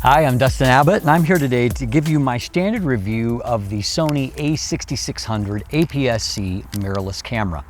Hi, I'm Dustin Abbott, and I'm here today to give you my standard review of the Sony a6600 APS-C mirrorless camera.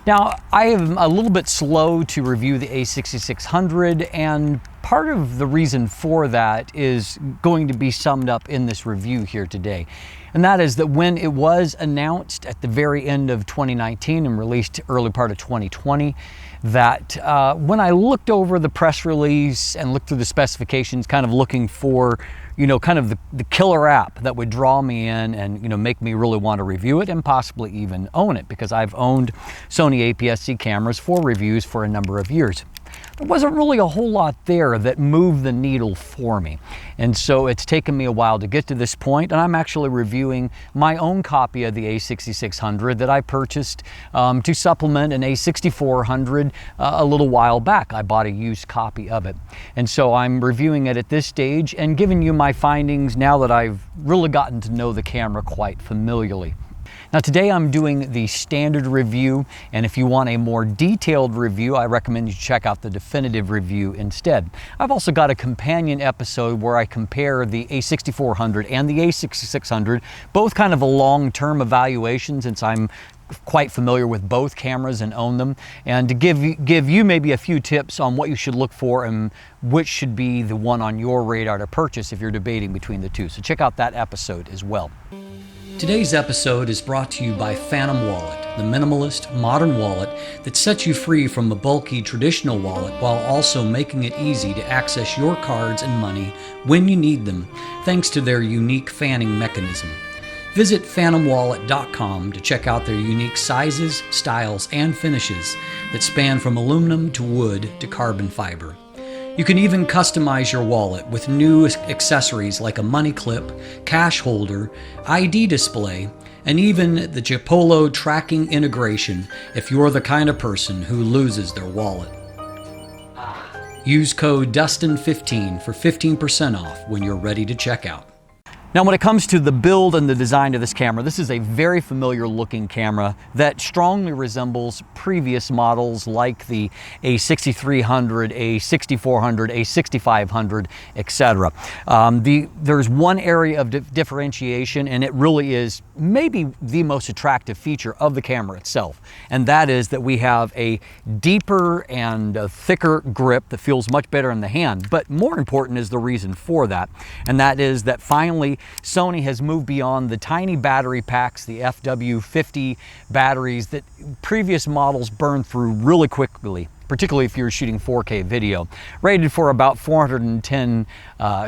Now, I am a little bit slow to review the a6600, and part of the reason for that is going to be summed up in this review here today. And that is that when it was announced at the very end of 2019 and released early part of 2020, that when I looked over the press release and looked through the specifications, kind of looking for, kind of the killer app that would draw me in and, make me really want to review it and possibly even own it, because I've owned Sony APS-C cameras for reviews for a number of years. There wasn't really a whole lot there that moved the needle for me. And so it's taken me a while to get to this point, and I'm actually reviewing my own copy of the a6600 that I purchased to supplement an a6400 a little while back. I bought a used copy of it. And so I'm reviewing it at this stage and giving you my findings now that I've really gotten to know the camera quite familiarly. Now today I'm doing the standard review, and if you want a more detailed review, I recommend you check out the definitive review instead. I've also got a companion episode where I compare the a6400 and the a6600, both kind of a long-term evaluation since I'm quite familiar with both cameras and own them, and to give you maybe a few tips on what you should look for and which should be the one on your radar to purchase if you're debating between the two. So check out that episode as well. Today's episode is brought to you by Phantom Wallet, the minimalist, modern wallet that sets you free from a bulky traditional wallet while also making it easy to access your cards and money when you need them, thanks to their unique fanning mechanism. Visit phantomwallet.com to check out their unique sizes, styles, and finishes that span from aluminum to wood to carbon fiber. You can even customize your wallet with new accessories like a money clip, cash holder, ID display, and even the Chipolo tracking integration if you're the kind of person who loses their wallet. Use code DUSTIN15 for 15% off when you're ready to check out. Now, when it comes to the build and the design of this camera, this is a very familiar looking camera that strongly resembles previous models like the a6300, a6400, a6500, etc. There's one area of differentiation, and it really is maybe the most attractive feature of the camera itself, and that is that we have a deeper and a thicker grip that feels much better in the hand. But more important is the reason for that, and that is that finally Sony has moved beyond the tiny battery packs, the FW50 batteries that previous models burned through really quickly, particularly if you're shooting 4K video. Rated for about 410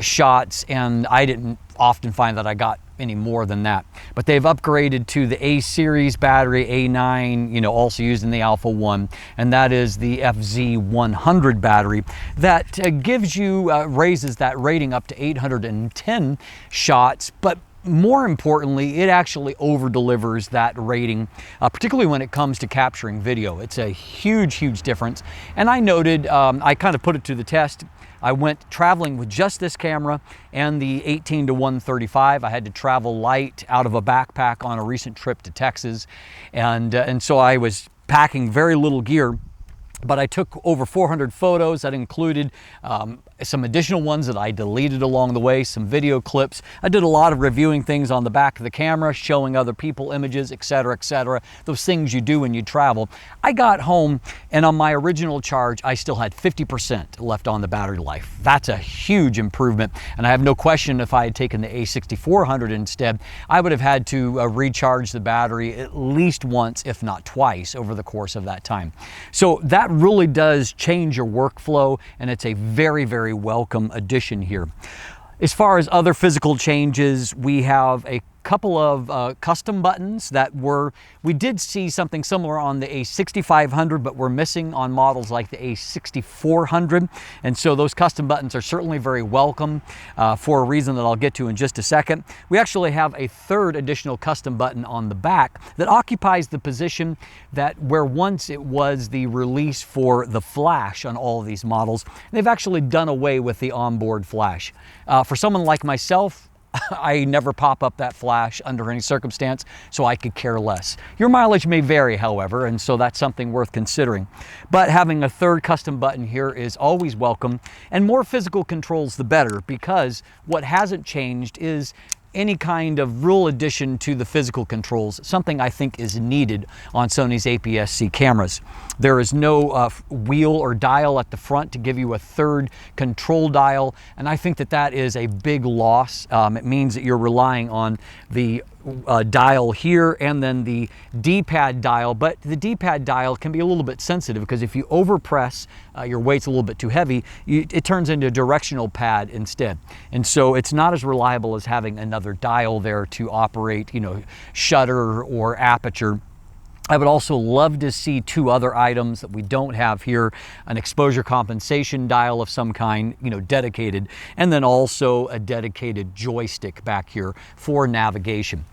shots, and I didn't often find that I got any more than that. But they've upgraded to the A series battery, A9, also used in the Alpha 1, and that is the FZ100 battery that gives you, raises that rating up to 810 shots, but more importantly, it actually over-delivers that rating, particularly when it comes to capturing video. It's a huge, huge difference. And I noted, I kind of put it to the test. I went traveling with just this camera and the 18-135. I had to travel light out of a backpack on a recent trip to Texas. And so I was packing very little gear, but I took over 400 photos. That included some additional ones that I deleted along the way, some video clips. I did a lot of reviewing things on the back of the camera, showing other people images, etc., those things you do when you travel. I got home, and on my original charge, I still had 50% left on the battery life. That's a huge improvement, and I have no question if I had taken the a6400 instead, I would have had to recharge the battery at least once, if not twice, over the course of that time. So that really does change your workflow, and it's a very, very welcome addition here. As far as other physical changes, we have a couple of custom buttons that we did see something similar on the a6500, but we're missing on models like the a6400. And so those custom buttons are certainly very welcome for a reason that I'll get to in just a second. We actually have a third additional custom button on the back that occupies the position that where once it was the release for the flash on all of these models. They've actually done away with the onboard flash. For someone like myself, I never pop up that flash under any circumstance, so I could care less. Your mileage may vary, however, and so that's something worth considering. But having a third custom button here is always welcome, and more physical controls the better, because what hasn't changed is any kind of real addition to the physical controls, something I think is needed on Sony's APS-C cameras. There is no wheel or dial at the front to give you a third control dial, and I think that that is a big loss. It means that you're relying on the dial here and then the D-pad dial, but the D-pad dial can be a little bit sensitive because if you overpress, your weight's a little bit too heavy, it turns into a directional pad instead. And so it's not as reliable as having another dial there to operate, shutter or aperture. I would also love to see two other items that we don't have here, an exposure compensation dial of some kind, dedicated, and then also a dedicated joystick back here for navigation.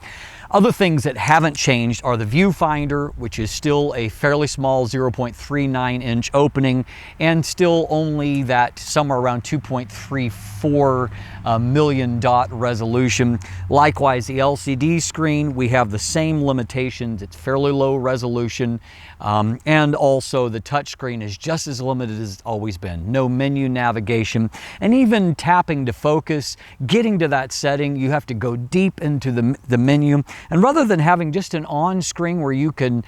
Other things that haven't changed are the viewfinder, which is still a fairly small 0.39 inch opening and still only that somewhere around 2.34 million dot resolution. Likewise, the LCD screen, we have the same limitations. It's fairly low resolution, and also the touchscreen is just as limited as it's always been. No menu navigation, and even tapping to focus, getting to that setting, you have to go deep into the menu. And rather than having just an on screen where you can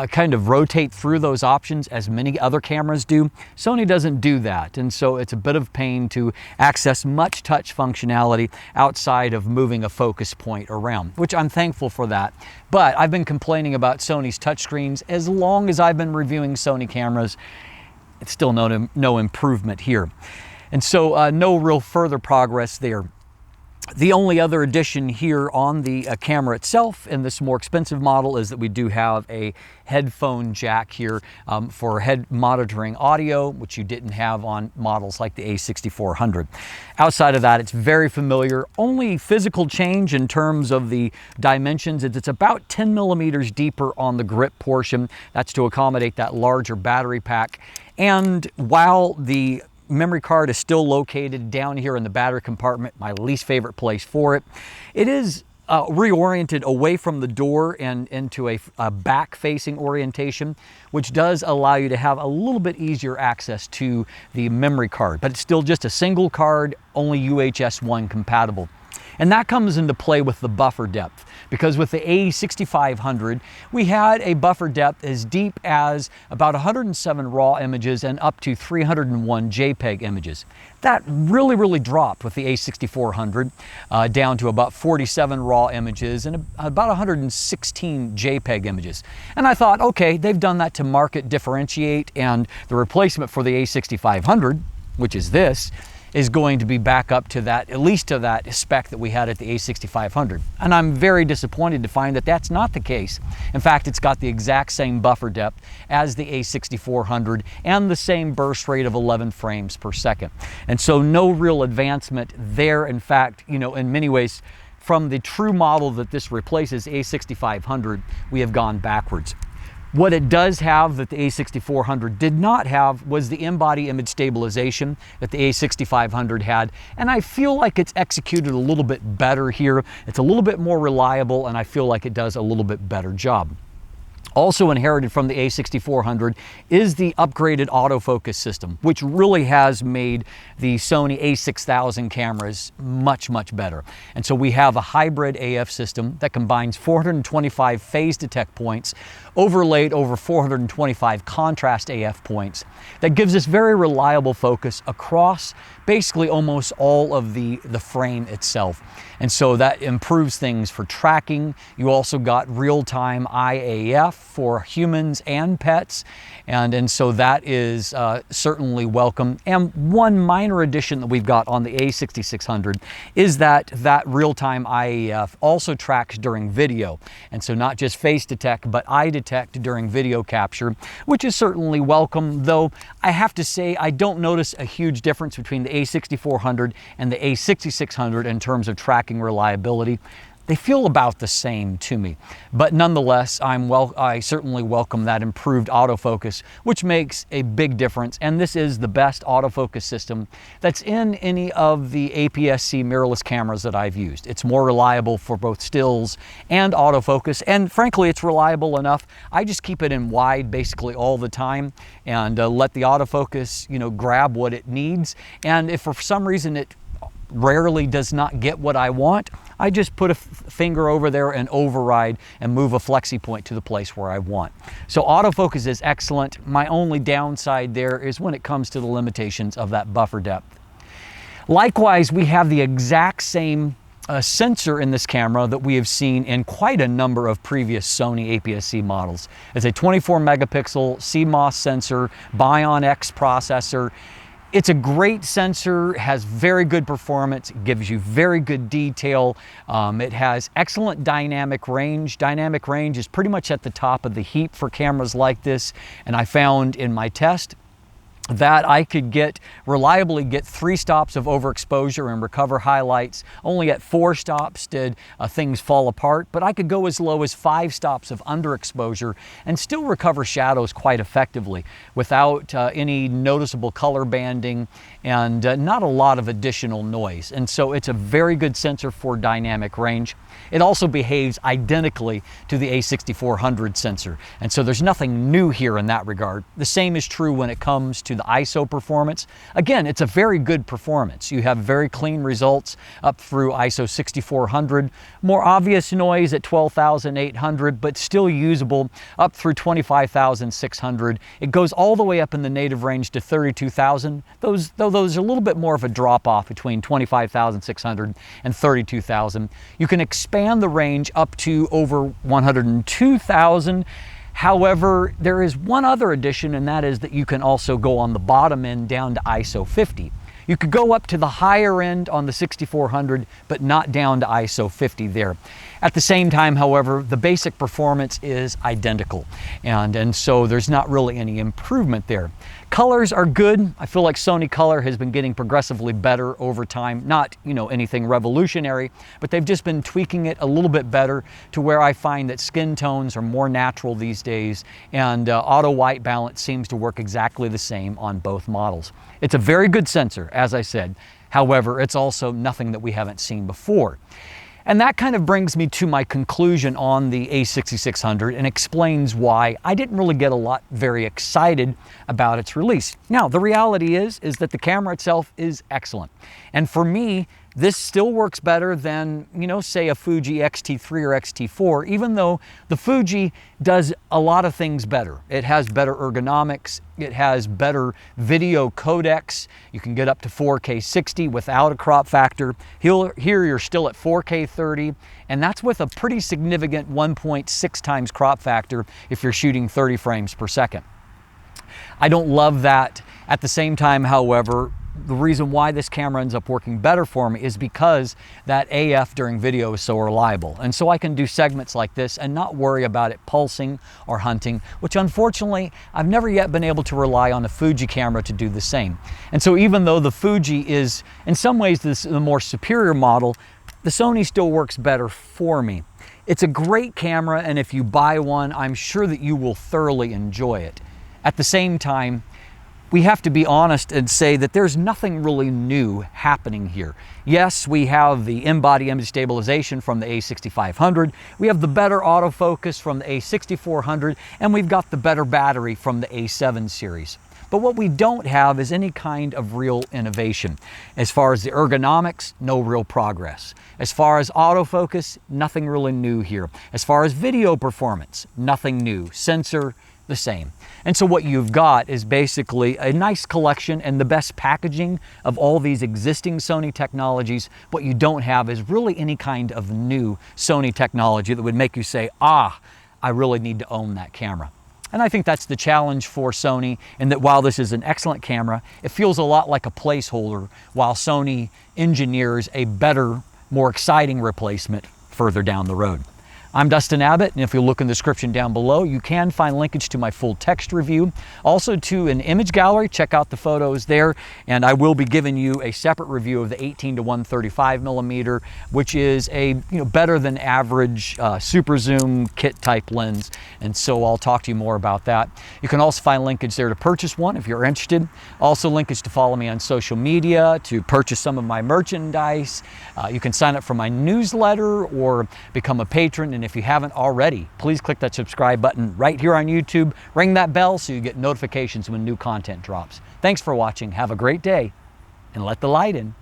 kind of rotate through those options as many other cameras do, Sony doesn't do that. And so it's a bit of pain to access much touch functionality outside of moving a focus point around, which I'm thankful for that. But I've been complaining about Sony's touchscreens as long as I've been reviewing Sony cameras. It's still no improvement here. And so no real further progress there. The only other addition here on the camera itself in this more expensive model is that we do have a headphone jack here for head monitoring audio, which you didn't have on models like the A6400. Outside of that, it's very familiar. Only physical change in terms of the dimensions is it's about 10 millimeters deeper on the grip portion. That's to accommodate that larger battery pack. And while the memory card is still located down here in the battery compartment, my least favorite place for it, it is reoriented away from the door and into a back-facing orientation, which does allow you to have a little bit easier access to the memory card. But it's still just a single card, only UHS 1 compatible. And that comes into play with the buffer depth, because with the A6500, we had a buffer depth as deep as about 107 raw images and up to 301 JPEG images. That really dropped with the A6400 down to about 47 raw images and about 116 JPEG images. And I thought, okay, they've done that to market differentiate, and the replacement for the A6500, which is this, is going to be back up to that, at least to that spec that we had at the A6500. And I'm very disappointed to find that that's not the case. In fact, it's got the exact same buffer depth as the A6400 and the same burst rate of 11 frames per second. And so no real advancement there. In fact, in many ways, from the true model that this replaces, A6500, we have gone backwards. What it does have that the A6400 did not have was the in-body image stabilization that the A6500 had, and I feel like it's executed a little bit better here. It's a little bit more reliable, and I feel like it does a little bit better job. Also inherited from the A6400 is the upgraded autofocus system, which really has made the Sony a6000 cameras much better. And so we have a hybrid AF system that combines 425 phase detect points overlaid over 425 contrast AF points that gives us very reliable focus across basically almost all of the frame itself. And so that improves things for tracking. You also got real-time IAF for humans and pets. And so that is certainly welcome. And one minor addition that we've got on the A6600 is that real-time IAF also tracks during video. And so not just face detect, but eye detect during video capture, which is certainly welcome, though I have to say I don't notice a huge difference between the A6400 and the A6600 in terms of tracking reliability. they feel about the same to me. But nonetheless, I certainly welcome that improved autofocus, which makes a big difference. And this is the best autofocus system that's in any of the APS-C mirrorless cameras that I've used. It's more reliable for both stills and autofocus. And frankly, it's reliable enough. I just keep it in wide basically all the time and let the autofocus, grab what it needs. And if for some reason it rarely does not get what I want, I just put a finger over there and override and move a flexi point to the place where I want. So autofocus is excellent. My only downside there is when it comes to the limitations of that buffer depth. Likewise, we have the exact same sensor in this camera that we have seen in quite a number of previous Sony APS-C models. It's a 24 megapixel CMOS sensor, Bion X processor. It's a great sensor, has very good performance, it gives you very good detail. It has excellent dynamic range. Dynamic range is pretty much at the top of the heap for cameras like this. And I found in my test that I could reliably get 3 stops of overexposure and recover highlights. Only at 4 stops did things fall apart, but I could go as low as 5 stops of underexposure and still recover shadows quite effectively without any noticeable color banding and not a lot of additional noise. And so it's a very good sensor for dynamic range. It also behaves identically to the A6400 sensor. And so there's nothing new here in that regard. The same is true when it comes to the ISO performance. Again, it's a very good performance. You have very clean results up through ISO 6400. More obvious noise at 12,800, but still usable up through 25,600. It goes all the way up in the native range to 32,000. Those are a little bit more of a drop off between 25,600 and 32,000. You can expand the range up to over 102,000. However, there is one other addition, and that is that you can also go on the bottom end down to ISO 50. You could go up to the higher end on the 6400, but not down to ISO 50 there. At the same time, however, the basic performance is identical, and so there's not really any improvement there. Colors are good. I feel like Sony color has been getting progressively better over time. Not, anything revolutionary, but they've just been tweaking it a little bit better to where I find that skin tones are more natural these days, and auto white balance seems to work exactly the same on both models. It's a very good sensor, as I said. However, it's also nothing that we haven't seen before. And that kind of brings me to my conclusion on the A6600 and explains why I didn't really get very excited about its release. Now, the reality is that the camera itself is excellent. And for me, this still works better than, say a Fuji X-T3 or X-T4, even though the Fuji does a lot of things better. It has better ergonomics, it has better video codecs. You can get up to 4K 60 without a crop factor. Here you're still at 4K 30, and that's with a pretty significant 1.6 times crop factor if you're shooting 30 frames per second. I don't love that. At the same time, however, the reason why this camera ends up working better for me is because that AF during video is so reliable. And so I can do segments like this and not worry about it pulsing or hunting, which unfortunately, I've never yet been able to rely on a Fuji camera to do the same. And so even though the Fuji is in some ways the more superior model, the Sony still works better for me. It's a great camera, and if you buy one, I'm sure that you will thoroughly enjoy it. At the same time, we have to be honest and say that there's nothing really new happening here. Yes, we have the in-body image stabilization from the A6500, we have the better autofocus from the A6400, and we've got the better battery from the A7 series. But what we don't have is any kind of real innovation. As far as the ergonomics, no real progress. As far as autofocus, nothing really new here. As far as video performance, nothing new. Sensor, the same. And so what you've got is basically a nice collection and the best packaging of all these existing Sony technologies. What you don't have is really any kind of new Sony technology that would make you say, ah, I really need to own that camera. And I think that's the challenge for Sony, in that while this is an excellent camera, it feels a lot like a placeholder while Sony engineers a better, more exciting replacement further down the road. I'm Dustin Abbott, and if you look in the description down below, you can find linkage to my full text review, also to an image gallery. Check out the photos there, and I will be giving you a separate review of the 18 to 135 millimeter, which is a better than average super zoom kit type lens, and so I'll talk to you more about that. You can also find linkage there to purchase one if you're interested. Also linkage to follow me on social media, to purchase some of my merchandise. You can sign up for my newsletter or become a patron, and if you haven't already, please click that subscribe button right here on YouTube. Ring that bell so you get notifications when new content drops. Thanks for watching. Have a great day, and let the light in.